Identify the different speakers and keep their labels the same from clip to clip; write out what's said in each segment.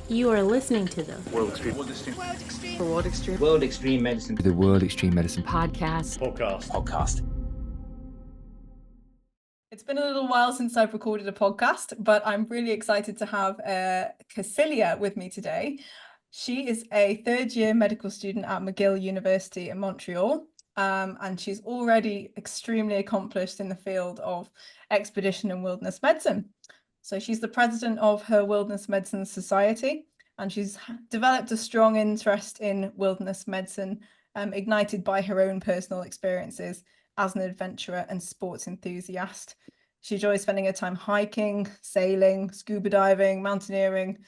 Speaker 1: You are listening to the
Speaker 2: World Extreme Medicine.
Speaker 3: The World Extreme Medicine
Speaker 2: Podcast.
Speaker 4: It's been a little while since I've recorded a podcast, but I'm really excited to have Kacylia with me today. She is a third-year medical student at McGill University in Montreal, and she's already extremely accomplished in the field of expedition and wilderness medicine. So she's the president of her Wilderness Medicine Society, and she's developed a strong interest in wilderness medicine, ignited by her own personal experiences as an adventurer and sports enthusiast. She enjoys spending her time hiking, sailing, scuba diving, mountaineering,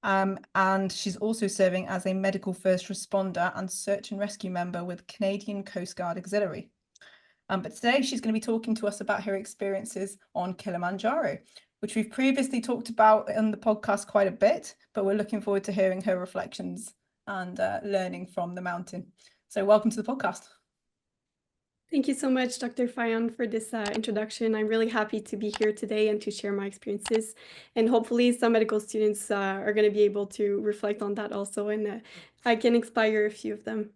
Speaker 4: and she's also serving as a medical first responder and search and rescue member with Canadian Coast Guard Auxiliary. But today she's going to be talking to us about her experiences on Kilimanjaro, which we've previously talked about in the podcast quite a bit, but we're looking forward to hearing her reflections and learning from the mountain. So welcome to the podcast.
Speaker 5: Thank you so much, Dr. Ffyon, for this introduction. I'm really happy to be here today and to share my experiences. And hopefully some medical students are going to be able to reflect on that also, and I can inspire a few of them.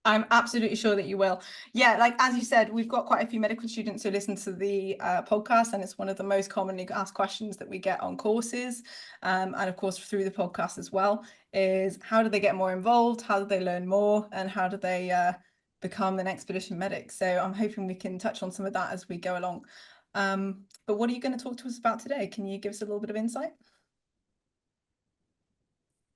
Speaker 4: I'm absolutely sure that you will. Yeah, like as you said, we've got quite a few medical students who listen to the podcast, and it's one of the most commonly asked questions that we get on courses, and of course through the podcast as well, is how do they get more involved, how do they learn more, and how do they become an expedition medic? So I'm hoping we can touch on some of that as we go along. But what are you going to talk to us about today? Can you give us a little bit of insight?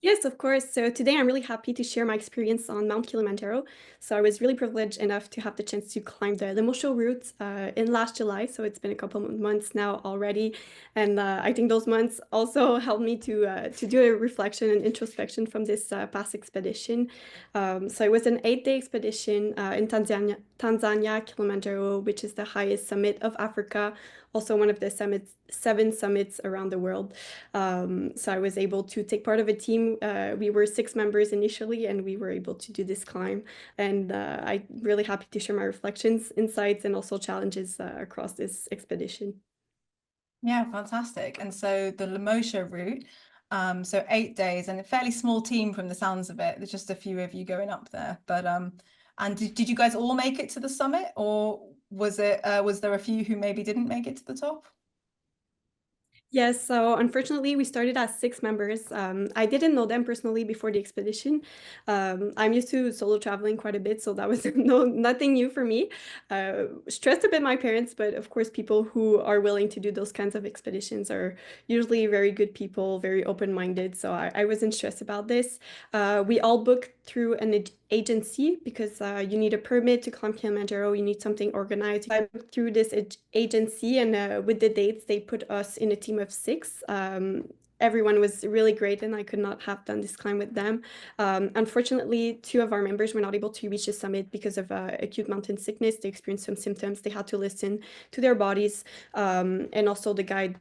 Speaker 5: Yes, of course. So today I'm really happy to share my experience on Mount Kilimanjaro. So I was really privileged enough to have the chance to climb the Limosho route in last July. So it's been a couple of months now already. And I think those months also helped me to do a reflection and introspection from this past expedition. So it was an 8-day expedition in Tanzania, Kilimanjaro, which is the highest summit of Africa, also one of the 7 summits around the world. So I was able to take part of a team. We were 6 members initially, and we were able to do this climb. And I'm really happy to share my reflections, insights, and also challenges across this expedition.
Speaker 4: Yeah, fantastic. And so the Limosho route, so 8 days and a fairly small team from the sounds of it. There's just a few of you going up there. But and did you guys all make it to the summit, or was there a few who maybe didn't make it to the top?
Speaker 5: Yes, so unfortunately, we started as 6 members. I didn't know them personally before the expedition. I'm used to solo traveling quite a bit, so that was nothing new for me. Stressed a bit my parents, but of course, people who are willing to do those kinds of expeditions are usually very good people, very open-minded, so I wasn't stressed about this. We all booked through an agency because you need a permit to climb Kilimanjaro, you need something organized. I booked through this agency, and with the dates, they put us in a team of 6. Everyone was really great, and I could not have done this climb with them. Unfortunately, 2 of our members were not able to reach the summit because of acute mountain sickness. They experienced some symptoms. They had to listen to their bodies, and also the guide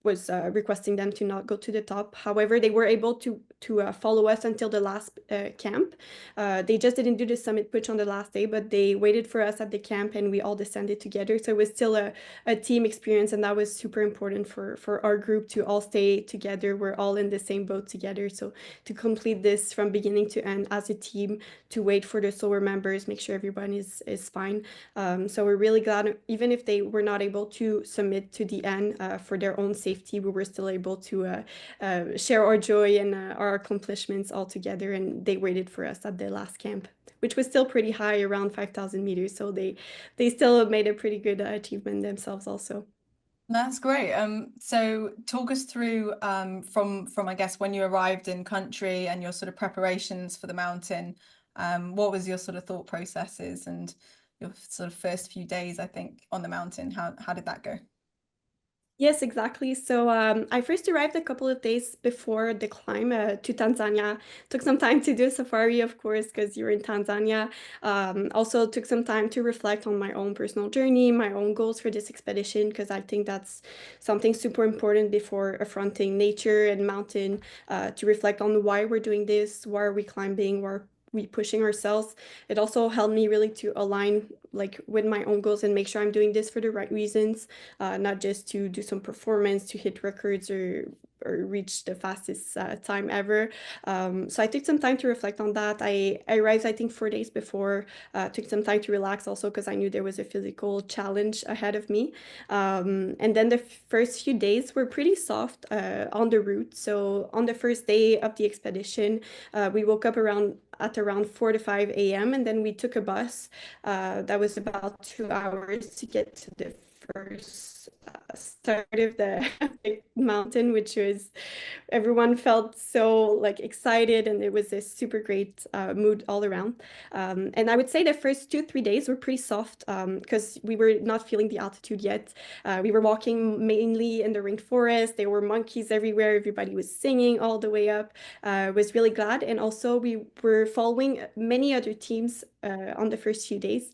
Speaker 5: was requesting them to not go to the top. However, they were able to follow us until the last camp. They just didn't do the summit push on the last day, but they waited for us at the camp, and we all descended together. So it was still a team experience, and that was super important for our group to all stay together. We're all in the same boat together. So to complete this from beginning to end as a team, to wait for the slower members, make sure everyone is fine. So we're really glad, even if they were not able to submit to the end for their own safety, we were still able to share our joy and our accomplishments all together, and they waited for us at the last camp, which was still pretty high, around 5,000 meters, so they still made a pretty good achievement themselves also.
Speaker 4: That's great. So talk us through from I guess when you arrived in country and your sort of preparations for the mountain. What was your sort of thought processes and your sort of first few days, I think, on the mountain? How did that go?
Speaker 5: Yes, exactly. So I first arrived a couple of days before the climb to Tanzania. Took some time to do a safari, of course, because you're in Tanzania. Also took some time to reflect on my own personal journey, my own goals for this expedition, because I think that's something super important before affronting nature and mountain, to reflect on why we're doing this, why are we climbing, why are we pushing ourselves. It also helped me really to align with my own goals and make sure I'm doing this for the right reasons, not just to do some performance, to hit records, or or reach the fastest time ever. So I took some time to reflect on that. I arrived, I think, 4 days before. Took some time to relax also because I knew there was a physical challenge ahead of me. And then the first few days were pretty soft on the route. So on the first day of the expedition, we woke up at around 4 to 5 a.m. and then we took a bus that was about 2 hours to get to the first start of the mountain, which was everyone felt so like excited, and it was a super great mood all around. And I would say the first 2-3 days were pretty soft because we were not feeling the altitude yet. We were walking mainly in the rainforest. There were monkeys everywhere. Everybody was singing all the way up. Was really glad. And also we were following many other teams on the first few days,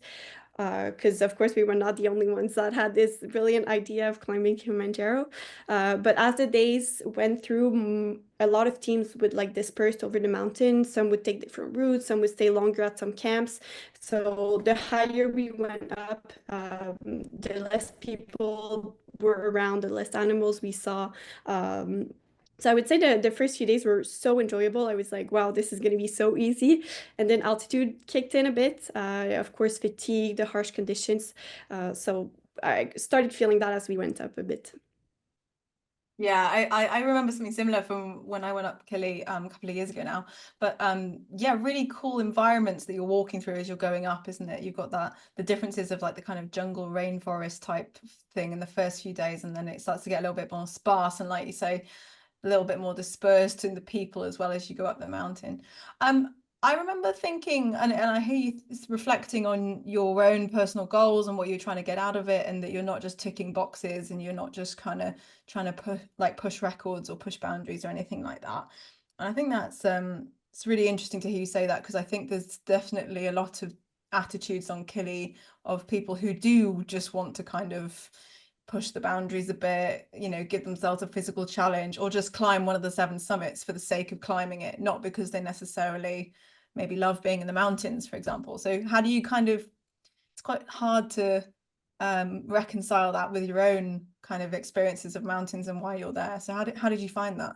Speaker 5: because of course we were not the only ones that had this brilliant idea of climbing Kilimanjaro. But as the days went through, a lot of teams would like disperse over the mountain. Some would take different routes, some would stay longer at some camps. So the higher we went up, the less people were around, the less animals we saw. So I would say the first few days were so enjoyable. I was like, wow, this is going to be so easy. And then altitude kicked in a bit. Of course, fatigue, the harsh conditions. So I started feeling that as we went up a bit.
Speaker 4: Yeah, I remember something similar from when I went up Kili a couple of years ago now. But yeah, really cool environments that you're walking through as you're going up, isn't it? You've got the differences of like the kind of jungle rainforest type thing in the first few days, and then it starts to get a little bit more sparse and, like you say, a little bit more dispersed in the people as well as you go up the mountain. I remember thinking, and I hear you reflecting on your own personal goals and what you're trying to get out of it, and that you're not just ticking boxes and you're not just kind of trying to push records or push boundaries or anything like that. And I think that's it's really interesting to hear you say that, because I think there's definitely a lot of attitudes on Kili of people who do just want to kind of push the boundaries a bit, you know, give themselves a physical challenge, or just climb one of the 7 summits for the sake of climbing it, not because they necessarily maybe love being in the mountains, for example. So how do you it's quite hard to reconcile that with your own kind of experiences of mountains and why you're there. So how did you find that?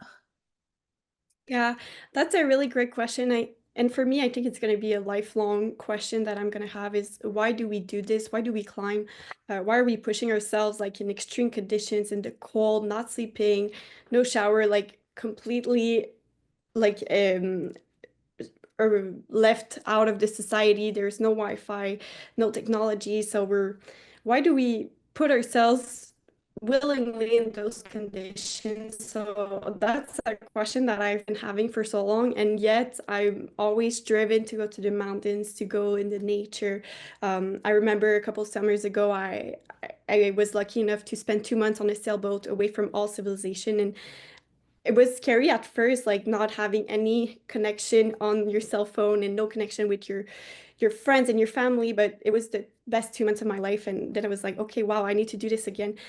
Speaker 5: Yeah, that's a really great question. And for me, I think it's going to be a lifelong question that I'm going to have is, why do we do this? Why do we climb? Why are we pushing ourselves like in extreme conditions, in the cold, not sleeping, no shower, like completely like or left out of the society. There's no Wi-Fi, no technology. So why do we put ourselves willingly in those conditions? So that's a question that I've been having for so long, and yet I'm always driven to go to the mountains, to go in the nature. I remember a couple summers ago, I was lucky enough to spend 2 months on a sailboat away from all civilization, and it was scary at first, like not having any connection on your cell phone and no connection with your friends and your family, but it was the best 2 months of my life. And then I was like, okay, wow, I need to do this again.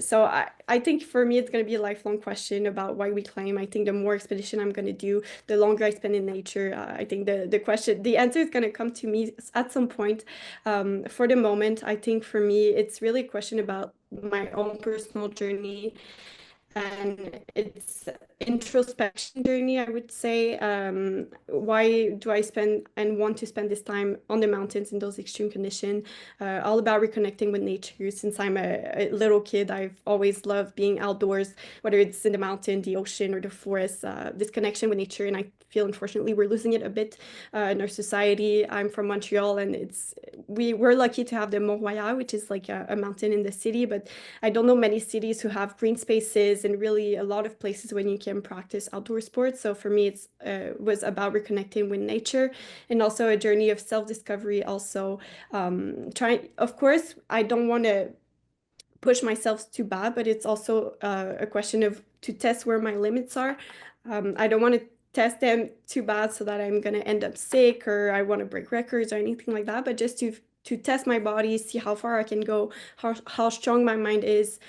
Speaker 5: So I think for me, it's going to be a lifelong question about why we climb. I think the more expedition I'm going to do, the longer I spend in nature, I think the answer is going to come to me at some point. For the moment, I think for me, it's really a question about my own personal journey, and it's introspection journey, I would say. Why do I spend and want to spend this time on the mountains in those extreme conditions? All about reconnecting with nature. Since I'm a little kid, I've always loved being outdoors, whether it's in the mountain, the ocean, or the forest. This connection with nature, and I feel unfortunately we're losing it a bit in our society. I'm from Montreal, and we're lucky to have the Mont Royal, which is like a mountain in the city, but I don't know many cities who have green spaces and really a lot of places when you can practice outdoor sports. So for me, it's was about reconnecting with nature, and also a journey of self-discovery. Also, of course, I don't want to push myself too bad, but it's also a question of to test where my limits are. I don't want to test them too bad so that I'm going to end up sick or I want to break records or anything like that, but just to test my body, see how far I can go, how strong my mind is,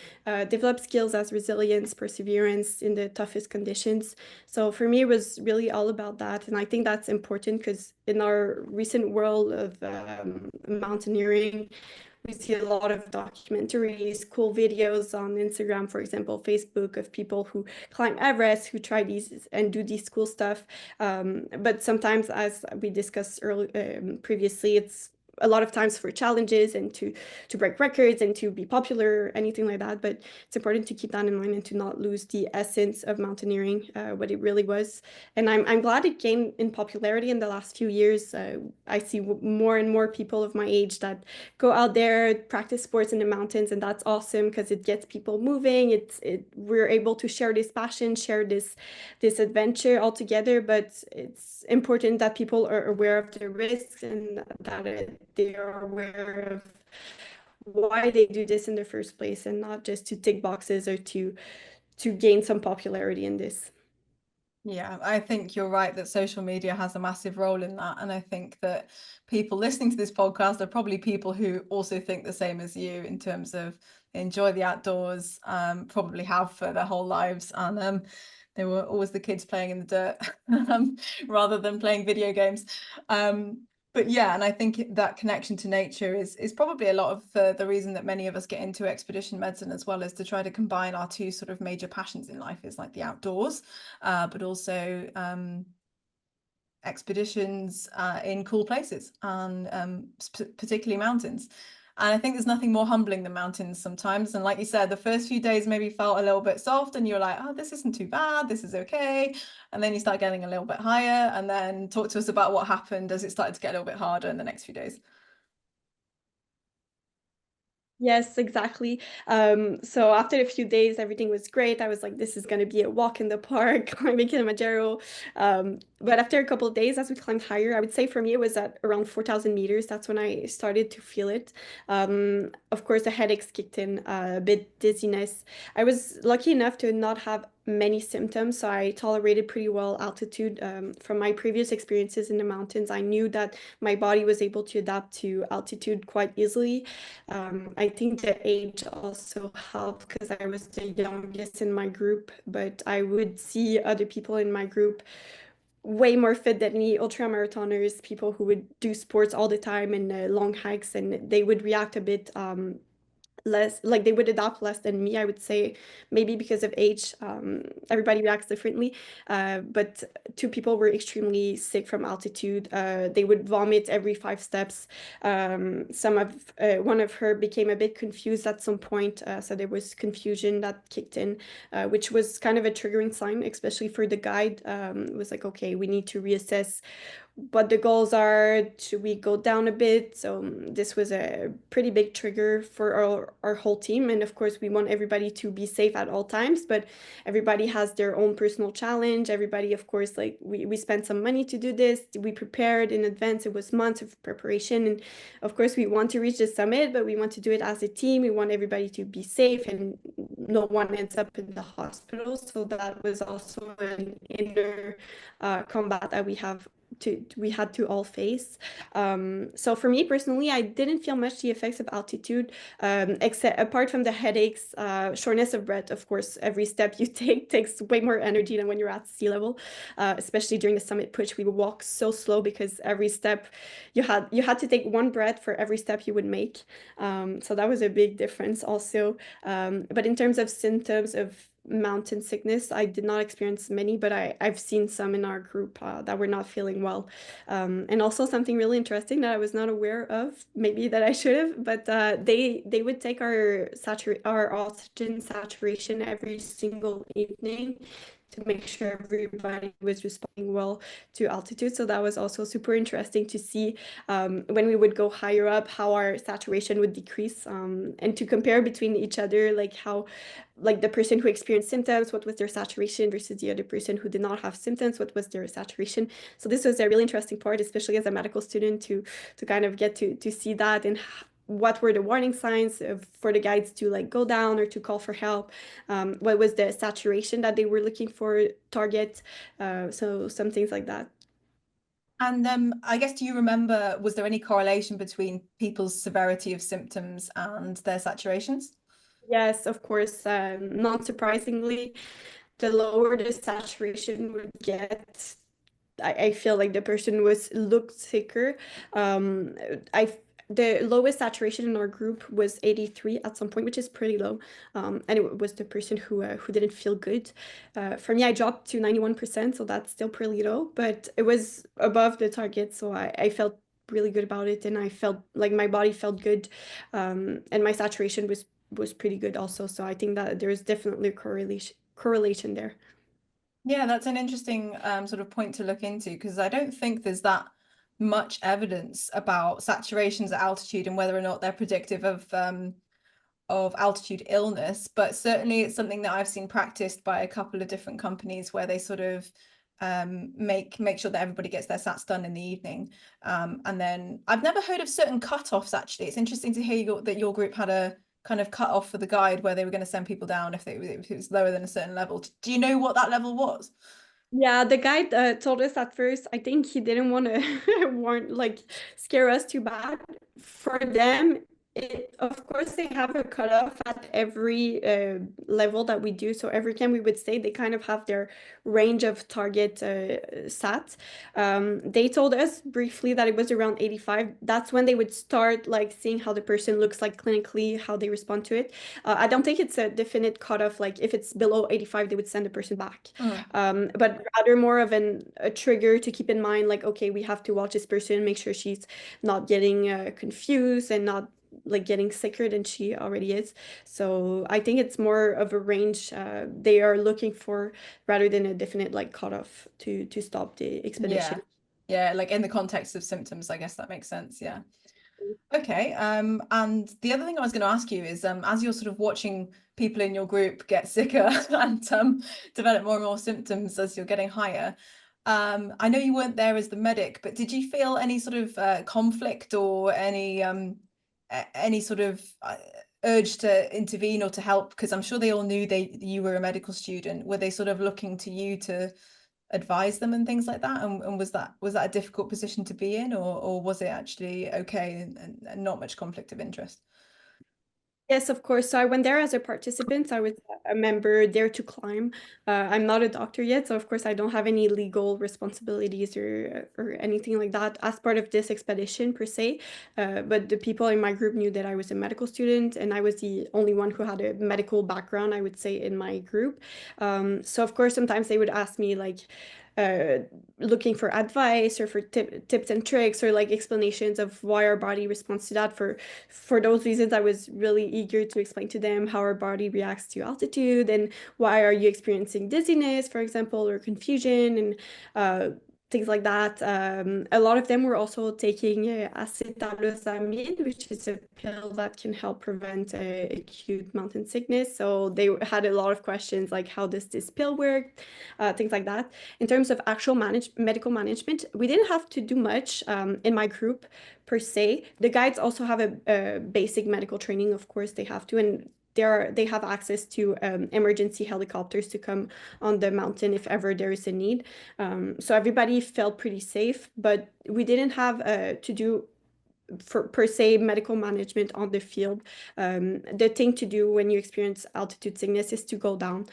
Speaker 5: develop skills as resilience, perseverance in the toughest conditions. So for me, it was really all about that. And I think that's important because in our recent world of mountaineering, We see a lot of documentaries, cool videos on Instagram, for example, Facebook, of people who climb Everest, who try these and do these cool stuff. But sometimes, as we discussed previously, it's a lot of times for challenges and to break records and to be popular, anything like that. But it's important to keep that in mind and to not lose the essence of mountaineering, what it really was. And I'm glad it gained in popularity in the last few years. I see more and more people of my age that go out there, practice sports in the mountains, and that's awesome because it gets people moving. We're able to share this passion, share this adventure all together. But it's important that people are aware of the risks and that they are aware of why they do this in the first place, and not just to tick boxes or to gain some popularity in this.
Speaker 4: Yeah, I think you're right that social media has a massive role in that. And I think that people listening to this podcast are probably people who also think the same as you in terms of enjoy the outdoors, probably have for their whole lives. And they were always the kids playing in the dirt rather than playing video games. But yeah, and I think that connection to nature is probably a lot of the reason that many of us get into expedition medicine as well, is to try to combine our two sort of major passions in life, is like the outdoors, but also expeditions in cool places, and particularly mountains. And I think there's nothing more humbling than mountains sometimes. And like you said, the first few days maybe felt a little bit soft and you're like, oh, this isn't too bad, this is okay. And then you start getting a little bit higher, and then talk to us about what happened as it started to get a little bit harder in the next few days.
Speaker 5: Yes, exactly. So after a few days, everything was great. I was like, this is going to be a walk in the park, climbing Kilimanjaro. But after a couple of days, as we climbed higher, I would say for me, it was at around 4,000 meters. That's when I started to feel it. Of course, the headaches kicked in, a bit dizziness. I was lucky enough to not have many symptoms, so I tolerated pretty well altitude. From my previous experiences in the mountains, I knew that my body was able to adapt to altitude quite easily. I think the age also helped because I was the youngest in my group, but I would see other people in my group way more fit than me, ultra marathoners, people who would do sports all the time and long hikes, and they would react a bit less, like they would adapt less than me, I would say, maybe because of age. Everybody reacts differently, but two people were extremely sick from altitude. They would vomit every 5 steps. One of her became a bit confused at some point, so there was confusion that kicked in, which was kind of a triggering sign, especially for the guide. It was like, okay, we need to reassess what the goals are. Should we go down a bit? So this was a pretty big trigger for our whole team. And of course, we want everybody to be safe at all times, but everybody has their own personal challenge. Everybody, of course, like we spent some money to do this. We prepared in advance. It was months of preparation. And of course, we want to reach the summit, but we want to do it as a team. We want everybody to be safe and no one ends up in the hospital. So that was also an inner combat that we had to all face. So for me personally, I didn't feel much the effects of altitude, except apart from the headaches, shortness of breath. Of course, every step you take takes way more energy than when you're at sea level, especially during the summit push. We would walk so slow because every step you had to take one breath for every step you would make. So that was a big difference also. But in terms of symptoms of mountain sickness, I did not experience many, but I've seen some in our group that were not feeling well. And also something really interesting that I was not aware of, maybe that I should have, but they would take our oxygen saturation every single evening to make sure everybody was responding well to altitude. So that was also super interesting to see when we would go higher up, how our saturation would decrease, and to compare between each other, like how, like the person who experienced symptoms, what was their saturation versus the other person who did not have symptoms, what was their saturation. So this was a really interesting part, especially as a medical student, to kind of get to see that, and what were the warning signs for the guides to like go down or to call for help. What was the saturation that they were looking for target, so some things like that.
Speaker 4: And I guess, do you remember, was there any correlation between people's severity of symptoms and their saturations?
Speaker 5: Yes, of course. Not surprisingly, the lower the saturation would get, I feel like the person looked sicker. I the lowest saturation in our group was 83 at some point, which is pretty low. And it was the person who didn't feel good. For me, I dropped to 91%, so that's still pretty low, but it was above the target, so I felt really good about it, and I felt like my body felt good, and my saturation was pretty good also. So I think that there's definitely a correlation there.
Speaker 4: Yeah, that's an interesting sort of point to look into, because I don't think there's that much evidence about saturations at altitude and whether or not they're predictive of altitude illness, but certainly it's something that I've seen practiced by a couple of different companies where they sort of make sure that everybody gets their sats done in the evening. And then I've never heard of certain cut-offs, actually. It's interesting to hear that your group had a kind of cut off for the guide where they were going to send people down if it was lower than a certain level. Do you know what that level was?
Speaker 5: Yeah, the guy told us at first, I think he didn't want to scare us too bad. For them, of course, they have a cutoff at every level that we do. So every time we would stay, they kind of have their range of target sats. They told us briefly that it was around 85. That's when they would start like seeing how the person looks like clinically, how they respond to it. I don't think it's a definite cutoff. Like if it's below 85, they would send the person back. But rather more of a trigger to keep in mind, like, okay, we have to watch this person, make sure she's not getting confused and not like getting sicker than she already is. So I think it's more of a range they are looking for rather than a definite like cutoff to stop the expedition.
Speaker 4: Yeah, like in the context of symptoms, I guess that makes sense. Yeah. Okay. And the other thing I was going to ask you is, as you're sort of watching people in your group get sicker and develop more and more symptoms as you're getting higher, I know you weren't there as the medic, but did you feel any sort of conflict or any sort of urge to intervene or to help? Because I'm sure they all knew you were a medical student. Were they sort of looking to you to advise them and things like that? And was that a difficult position to be in, or was it actually okay and not much conflict of interest?
Speaker 5: Yes, of course. So I went there as a participant. I was a member there to climb. I'm not a doctor yet, so of course I don't have any legal responsibilities or anything like that as part of this expedition per se. But the people in my group knew that I was a medical student, and I was the only one who had a medical background, I would say, in my group. So of course sometimes they would ask me like, looking for advice or for tips and tricks or like explanations of why our body responds to that. For those reasons, I was really eager to explain to them how our body reacts to altitude and why are you experiencing dizziness, for example, or confusion, and things like that. A lot of them were also taking acetalosamide, which is a pill that can help prevent acute mountain sickness. So they had a lot of questions like, how does this pill work? Things like that. In terms of actual medical management, we didn't have to do much in my group per se. The guides also have a basic medical training, of course they have to, and they have access to emergency helicopters to come on the mountain if ever there is a need. So everybody felt pretty safe, but we didn't have to do per se medical management on the field. The thing to do when you experience altitude sickness is to go down.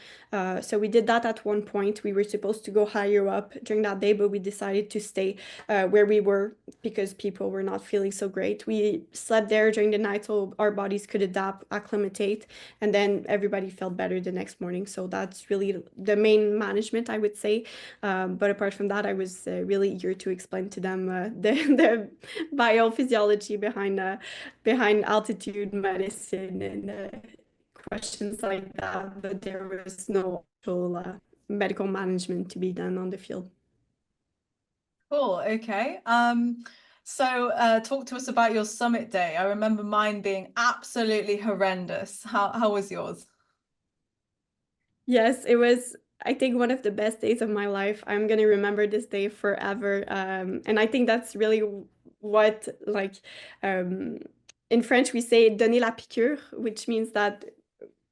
Speaker 5: So we did that at one point. We were supposed to go higher up during that day, but we decided to stay where we were because people were not feeling so great. We slept there during the night so our bodies could adapt, acclimatate, and then everybody felt better the next morning. So that's really the main management, I would say. But apart from that, I was really eager to explain to them the biophysiology behind altitude medicine and questions like that, but there was no actual medical management to be done on the field.
Speaker 4: Cool. Okay. So talk to us about your summit day. I remember mine being absolutely horrendous. How was yours?
Speaker 5: Yes, it was, I think, one of the best days of my life. I'm gonna remember this day forever. And I think that's really what, like, in French we say donner la piqûre, which means that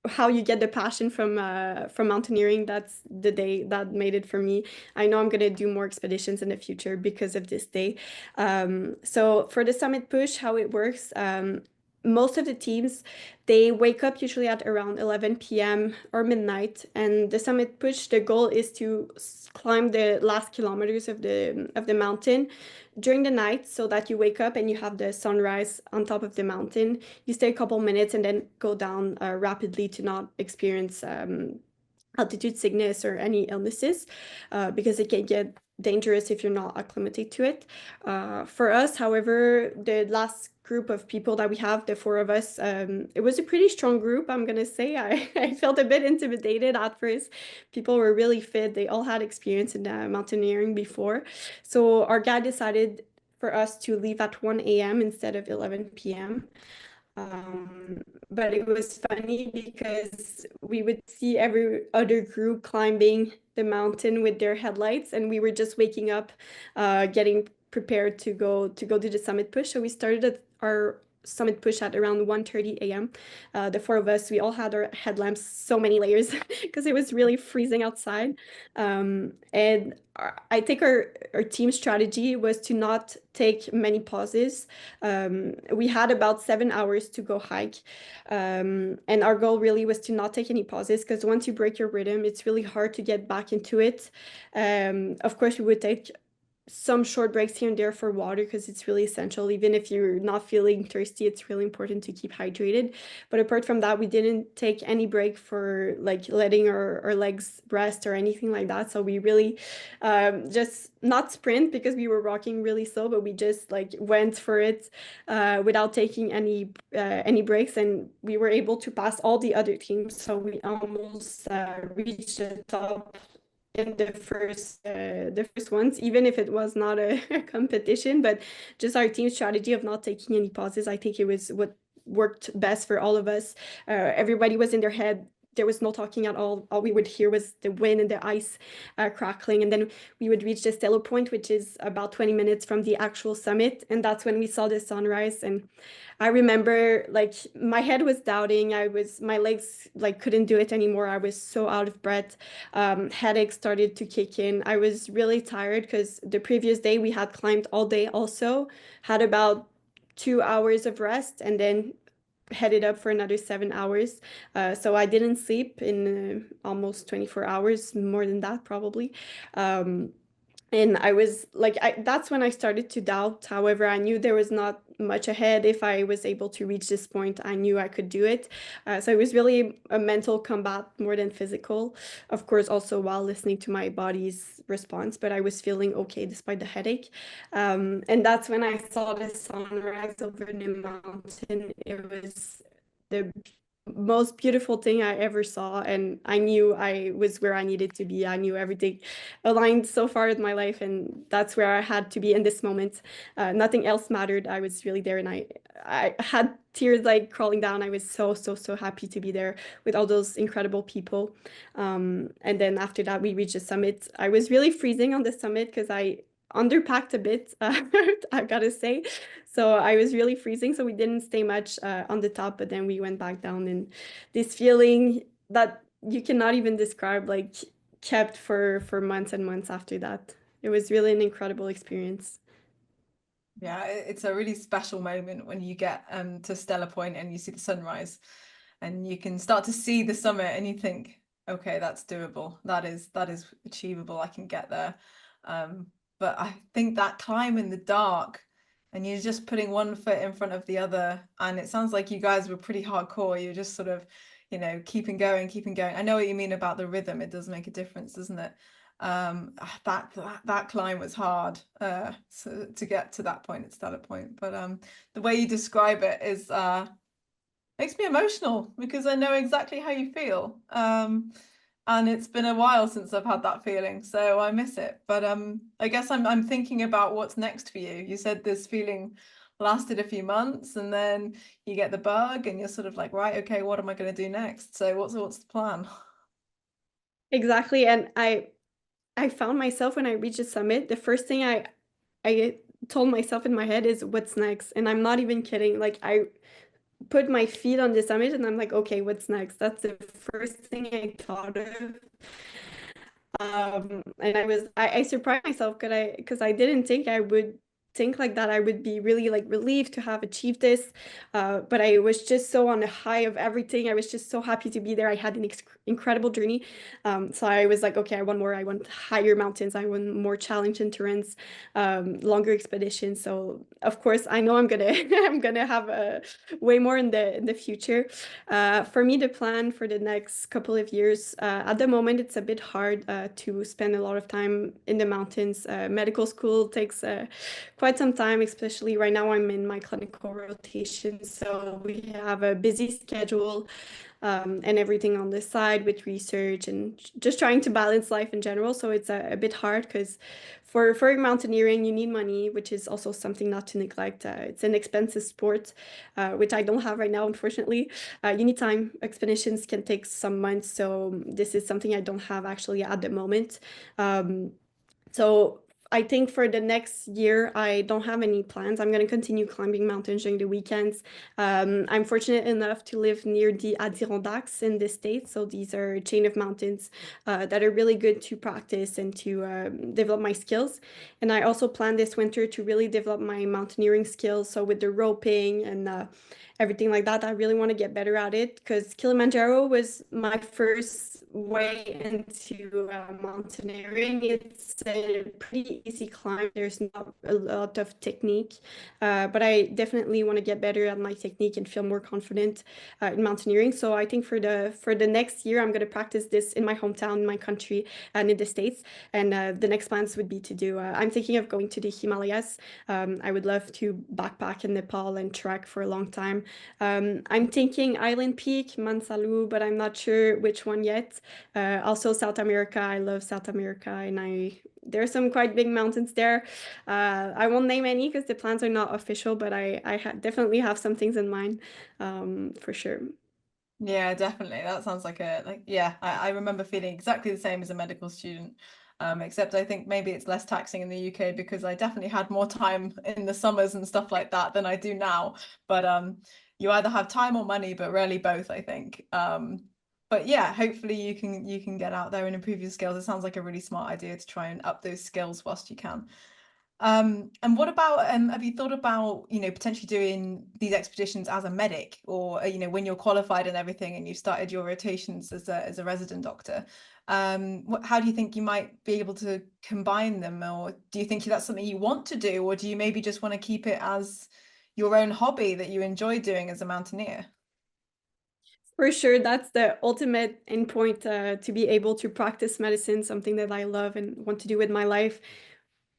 Speaker 5: how you get the passion from mountaineering. That's the day that made it for me. I know I'm gonna do more expeditions in the future because of this day. So for the summit push, how it works, most of the teams, they wake up usually at around 11 p.m. or midnight, and the summit push, the goal is to climb the last kilometers of the mountain during the night, so that you wake up and you have the sunrise on top of the mountain. You stay a couple minutes and then go down rapidly to not experience altitude sickness or any illnesses, because it can get dangerous if you're not acclimated to it. For us, however, the last group of people that we have, the four of us, it was a pretty strong group, I'm gonna say. I felt a bit intimidated at first. People were really fit. They all had experience in mountaineering before. So our guide decided for us to leave at 1 a.m. instead of 11 p.m. But it was funny because we would see every other group climbing the mountain with their headlights, and we were just waking up, getting prepared to go to the summit push. So we started our summit push at around 1:30 a.m. The four of us, we all had our headlamps, so many layers, because it was really freezing outside. And I think our team strategy was to not take many pauses. We had about 7 hours to go hike. And our goal really was to not take any pauses, because once you break your rhythm, it's really hard to get back into it. Of course, we would take some short breaks here and there for water, because it's really essential. Even if you're not feeling thirsty, it's really important to keep hydrated. But apart from that, we didn't take any break for like letting our legs rest or anything like that. So we really just not sprint, because we were walking really slow, but we just like went for it without taking any breaks, and we were able to pass all the other teams. So we almost reached the top in the first ones, even if it was not a competition. But just our team strategy of not taking any pauses, I think it was what worked best for all of us. Everybody was in their head. There was no talking at all. All we would hear was the wind and the ice crackling. And then we would reach the Stellar Point, which is about 20 minutes from the actual summit. And that's when we saw the sunrise. And I remember like my head was doubting. My legs like couldn't do it anymore. I was so out of breath. Headaches started to kick in. I was really tired because the previous day we had climbed all day also, had about 2 hours of rest, and then headed up for another 7 hours. So I didn't sleep in almost 24 hours, more than that probably. And I was like, that's when I started to doubt. However, I knew there was not much ahead. If I was able to reach this point, I knew I could do it. So it was really a mental combat more than physical. Of course, also while listening to my body's response, but I was feeling okay despite the headache. And that's when I saw the sunrise over the mountain. It was the most beautiful thing I ever saw, and I knew I was where I needed to be. I knew everything aligned so far with my life, and that's where I had to be in this moment. Nothing else mattered. I was really there, and I had tears like crawling down. I was so happy to be there with all those incredible people. And then after that, we reached the summit. I was really freezing on the summit because I underpacked a bit, I gotta say. So I was really freezing, so we didn't stay much on the top, but then we went back down, and this feeling that you cannot even describe, like, kept for months and months after that. It was really an incredible experience.
Speaker 4: Yeah, it's a really special moment when you get to Stellar Point and you see the sunrise, and you can start to see the summit, and you think, okay, that's doable. That is achievable. I can get there. But I think that climb in the dark, and you're just putting one foot in front of the other, and it sounds like you guys were pretty hardcore. You're just sort of, keeping going. I know what you mean about the rhythm. It does make a difference, doesn't it? That climb was hard to get to that point at Stellar Point. But the way you describe it is makes me emotional, because I know exactly how you feel. And it's been a while since I've had that feeling, so I miss it. But I guess I'm thinking about what's next for you. You said this feeling lasted a few months, and then you get the bug, and you're sort of like, right, okay, what am I going to do next? So what's the plan?
Speaker 5: Exactly. And I found myself when I reached the summit, the first thing I told myself in my head is, what's next? And I'm not even kidding. Like, I put my feet on the summit and I'm like, okay, what's next? That's the first thing I thought of. And I surprised myself because I didn't think I would think like that I would be really like relieved to have achieved this, but I was just so on the high of everything. I was just so happy to be there. I had an incredible journey, so I was like, okay, I want more. I want higher mountains. I want more challenging terrains, longer expeditions. So of course I know I'm gonna I'm gonna have way more in the future. For me, the plan for the next couple of years, at the moment it's a bit hard to spend a lot of time in the mountains. Medical school takes quite some time, especially right now I'm in my clinical rotation. So we have a busy schedule, and everything on the side with research and just trying to balance life in general. So it's a bit hard because for mountaineering, you need money, which is also something not to neglect. It's an expensive sport, which I don't have right now, unfortunately. You need time. Expeditions can take some months. So this is something I don't have actually at the moment. So I think for the next year, I don't have any plans. I'm going to continue climbing mountains during the weekends. I'm fortunate enough to live near the Adirondacks in the States. So these are a chain of mountains that are really good to practice and to develop my skills. And I also plan this winter to really develop my mountaineering skills. So with the roping and everything like that, I really want to get better at it because Kilimanjaro was my first way into mountaineering. It's a pretty easy climb. There's not a lot of technique, but I definitely want to get better at my technique and feel more confident in mountaineering. So I think for the next year, I'm going to practice this in my hometown, in my country, and in the States. And the next plans would be to do, I'm thinking of going to the Himalayas. I would love to backpack in Nepal and trek for a long time. I'm thinking Island Peak, Mansalu, but I'm not sure which one yet. Also South America. I love South America, and there are some quite big mountains there. I won't name any because the plans are not official, but I definitely have some things in mind, for sure.
Speaker 4: Yeah, definitely. That sounds like yeah, I remember feeling exactly the same as a medical student. Except I think maybe it's less taxing in the UK because I definitely had more time in the summers and stuff like that than I do now. But you either have time or money, but rarely both, I think. But yeah, hopefully you can get out there and improve your skills. It sounds like a really smart idea to try and up those skills whilst you can. And what about have you thought about, potentially doing these expeditions as a medic, or when you're qualified and everything and you've started your rotations as a resident doctor? How do you think you might be able to combine them, or do you think that's something you want to do, or do you maybe just want to keep it as your own hobby that you enjoy doing as a mountaineer?
Speaker 5: For sure, that's the ultimate endpoint, to be able to practice medicine, something that I love and want to do with my life.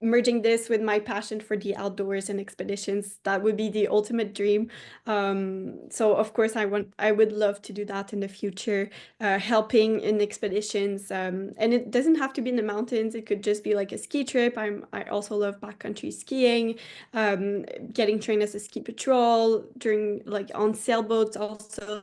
Speaker 5: Merging this with my passion for the outdoors and expeditions, that would be the ultimate dream. So of course I would love to do that in the future, helping in expeditions, and it doesn't have to be in the mountains. It could just be like a ski trip. I also love backcountry skiing, getting trained as a ski patrol during like on sailboats also.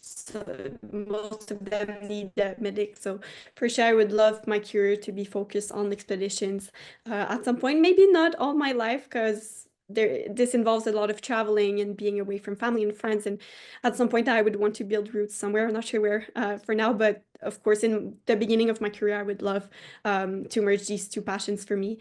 Speaker 5: So most of them need a medic. So for sure, I would love my career to be focused on expeditions at some point. Maybe not all my life, because this involves a lot of traveling and being away from family and friends. And at some point, I would want to build roots somewhere. I'm not sure where for now, but of course, in the beginning of my career, I would love to merge these two passions for me.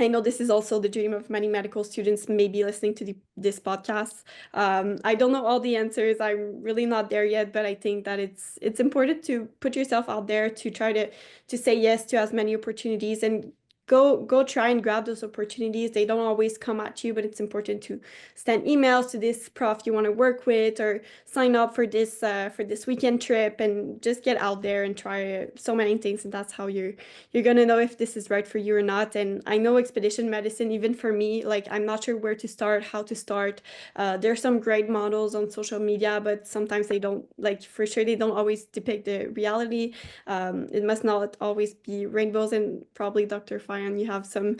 Speaker 5: I know this is also the dream of many medical students maybe listening to this podcast. I don't know all the answers. I'm really not there yet, but I think that it's important to put yourself out there, to try to say yes to as many opportunities, and go try and grab those opportunities. They don't always come at you, but it's important to send emails to this prof you want to work with, or sign up for this weekend trip, and just get out there and try so many things. And that's how you're gonna know if this is right for you or not. And I know expedition medicine, even for me, like I'm not sure where to start, how to start. There's some great models on social media, but sometimes they don't, like for sure they don't always depict the reality. It must not always be rainbows, and probably Dr. Ffyon, you have some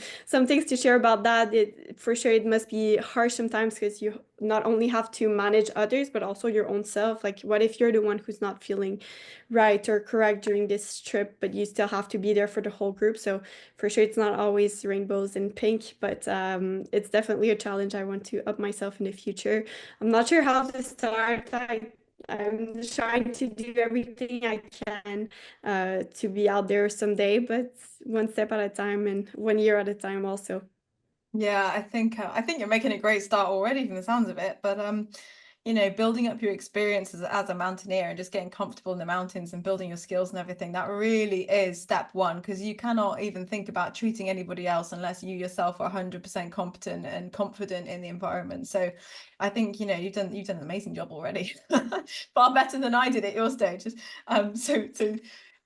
Speaker 5: things to share about that. For sure it must be harsh sometimes, because you not only have to manage others, but also your own self. Like, what if you're the one who's not feeling right or correct during this trip, but you still have to be there for the whole group? So for sure it's not always rainbows and pink, but it's definitely a challenge I want to up myself in the future. I'm not sure how to start. I'm trying to do everything I can to be out there someday, but one step at a time and 1 year at a time also.
Speaker 4: Yeah, I think you're making a great start already from the sounds of it. But you know, building up your experience as a mountaineer and just getting comfortable in the mountains and building your skills and everything, that really is step one, because you cannot even think about treating anybody else unless you yourself are 100% competent and confident in the environment. So I think, you know, you've done an amazing job already. Far better than I did at your stage. So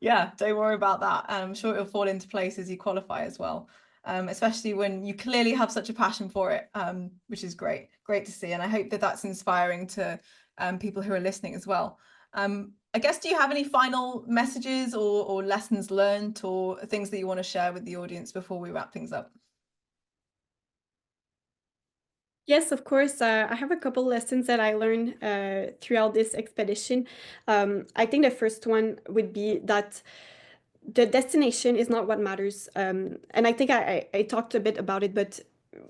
Speaker 4: yeah, don't worry about that. I'm sure it'll fall into place as you qualify as well. Especially when you clearly have such a passion for it, which is great to see. And I hope that that's inspiring to people who are listening as well. I guess, do you have any final messages or lessons learned or things that you want to share with the audience before we wrap things up?
Speaker 5: Yes, of course. I have a couple lessons that I learned throughout this expedition. I think the first one would be that the destination is not what matters. And I think I talked a bit about it, but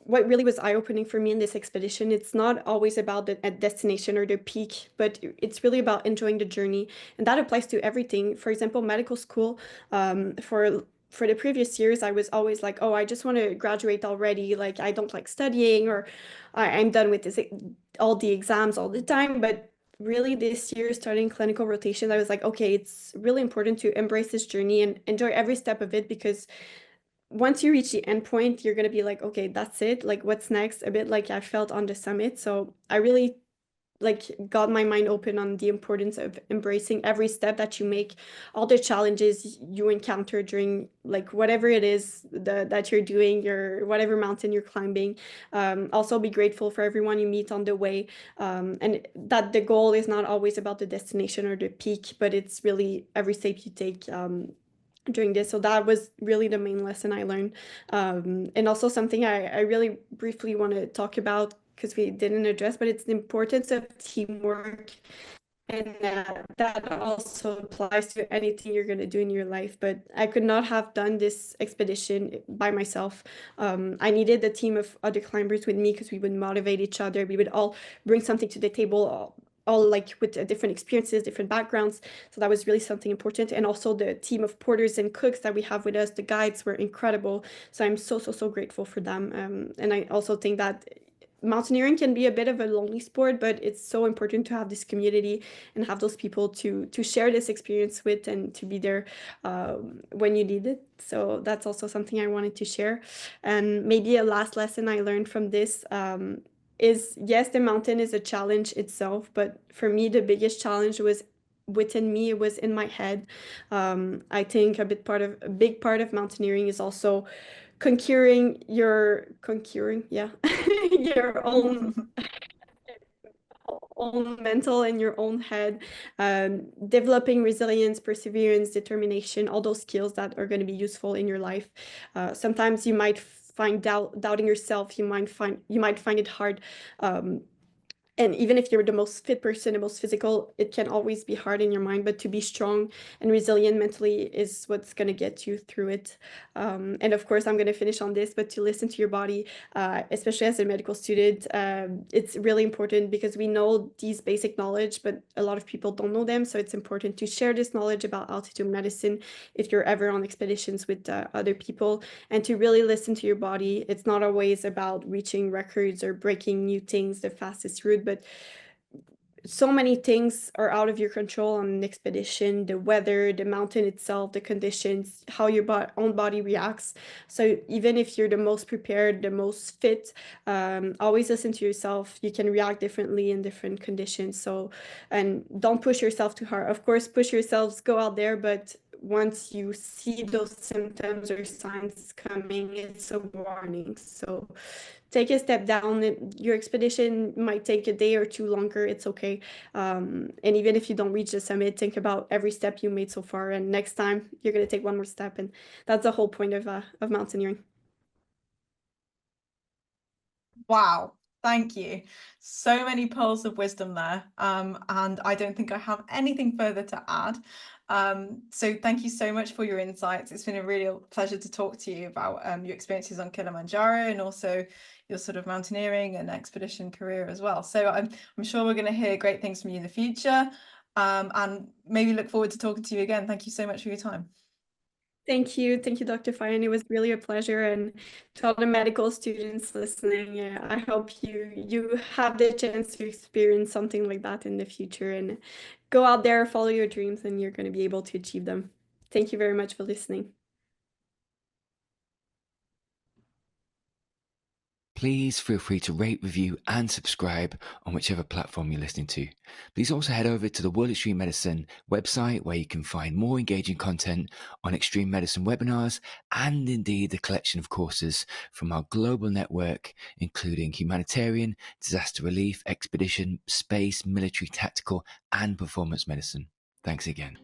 Speaker 5: what really was eye-opening for me in this expedition, it's not always about the destination or the peak, but it's really about enjoying the journey. And that applies to everything. For example, medical school, for the previous years, I was always like, oh, I just want to graduate already. Like, I don't like studying, or I'm done with this, all the exams all the time. But really this year, starting clinical rotation, I was like, okay, it's really important to embrace this journey and enjoy every step of it, because once you reach the end point, you're going to be like, okay, that's it. Like, what's next? A bit like I felt on the summit. So I really like got my mind open on the importance of embracing every step that you make, all the challenges you encounter during like whatever it is that you're doing, your whatever mountain you're climbing. Also be grateful for everyone you meet on the way, and that the goal is not always about the destination or the peak, but it's really every step you take during this. So that was really the main lesson I learned. And also something I really briefly want to talk about, because we didn't address, but it's the importance of teamwork. And that also applies to anything you're going to do in your life. But I could not have done this expedition by myself. I needed a team of other climbers with me, because we would motivate each other. We would all bring something to the table, all like with different experiences, different backgrounds. So that was really something important. And also the team of porters and cooks that we have with us, the guides were incredible. So I'm so grateful for them. And I also think that mountaineering can be a bit of a lonely sport, but it's so important to have this community and have those people to share this experience with, and to be there when you need it. So that's also something I wanted to share. And maybe a last lesson I learned from this is, yes, the mountain is a challenge itself, but for me the biggest challenge was within me. It was in my head. I think a big part of mountaineering is also conquering your your own mental and your own head, developing resilience, perseverance, determination, all those skills that are going to be useful in your life. Sometimes you might find doubting yourself. You might find it hard. And even if you're the most fit person, the most physical, it can always be hard in your mind, but to be strong and resilient mentally is what's going to get you through it. And of course, I'm going to finish on this, but to listen to your body, especially as a medical student, it's really important, because we know these basic knowledge, but a lot of people don't know them. So it's important to share this knowledge about altitude medicine if you're ever on expeditions with other people, and to really listen to your body. It's not always about reaching records or breaking new things the fastest route, but so many things are out of your control on an expedition: the weather, the mountain itself, the conditions, how your own body reacts. So even if you're the most prepared, the most fit, always listen to yourself. You can react differently in different conditions. So, and don't push yourself too hard. Of course, push yourselves, go out there, but once you see those symptoms or signs coming, it's a warning. So take a step down. Your expedition might take a day or two longer. It's okay. And even if you don't reach the summit, think about every step you made so far. And next time you're going to take one more step. And that's the whole point of mountaineering.
Speaker 4: Wow, Thank you. So many pearls of wisdom there. And I don't think I have anything further to add. So thank you so much for your insights. It's been a real pleasure to talk to you about your experiences on Kilimanjaro and also your sort of mountaineering and expedition career as well. So I'm sure we're going to hear great things from you in the future, and maybe look forward to talking to you again. Thank you so much for your time.
Speaker 5: Thank you, Dr. Ffyon. It was really a pleasure, and to all the medical students listening, I hope you have the chance to experience something like that in the future, and go out there, follow your dreams, and you're going to be able to achieve them. Thank you very much for listening.
Speaker 2: Please feel free to rate, review and subscribe on whichever platform you're listening to. Please also head over to the World Extreme Medicine website, where you can find more engaging content on extreme medicine webinars and indeed the collection of courses from our global network, including humanitarian, disaster relief, expedition, space, military, tactical and performance medicine. Thanks again.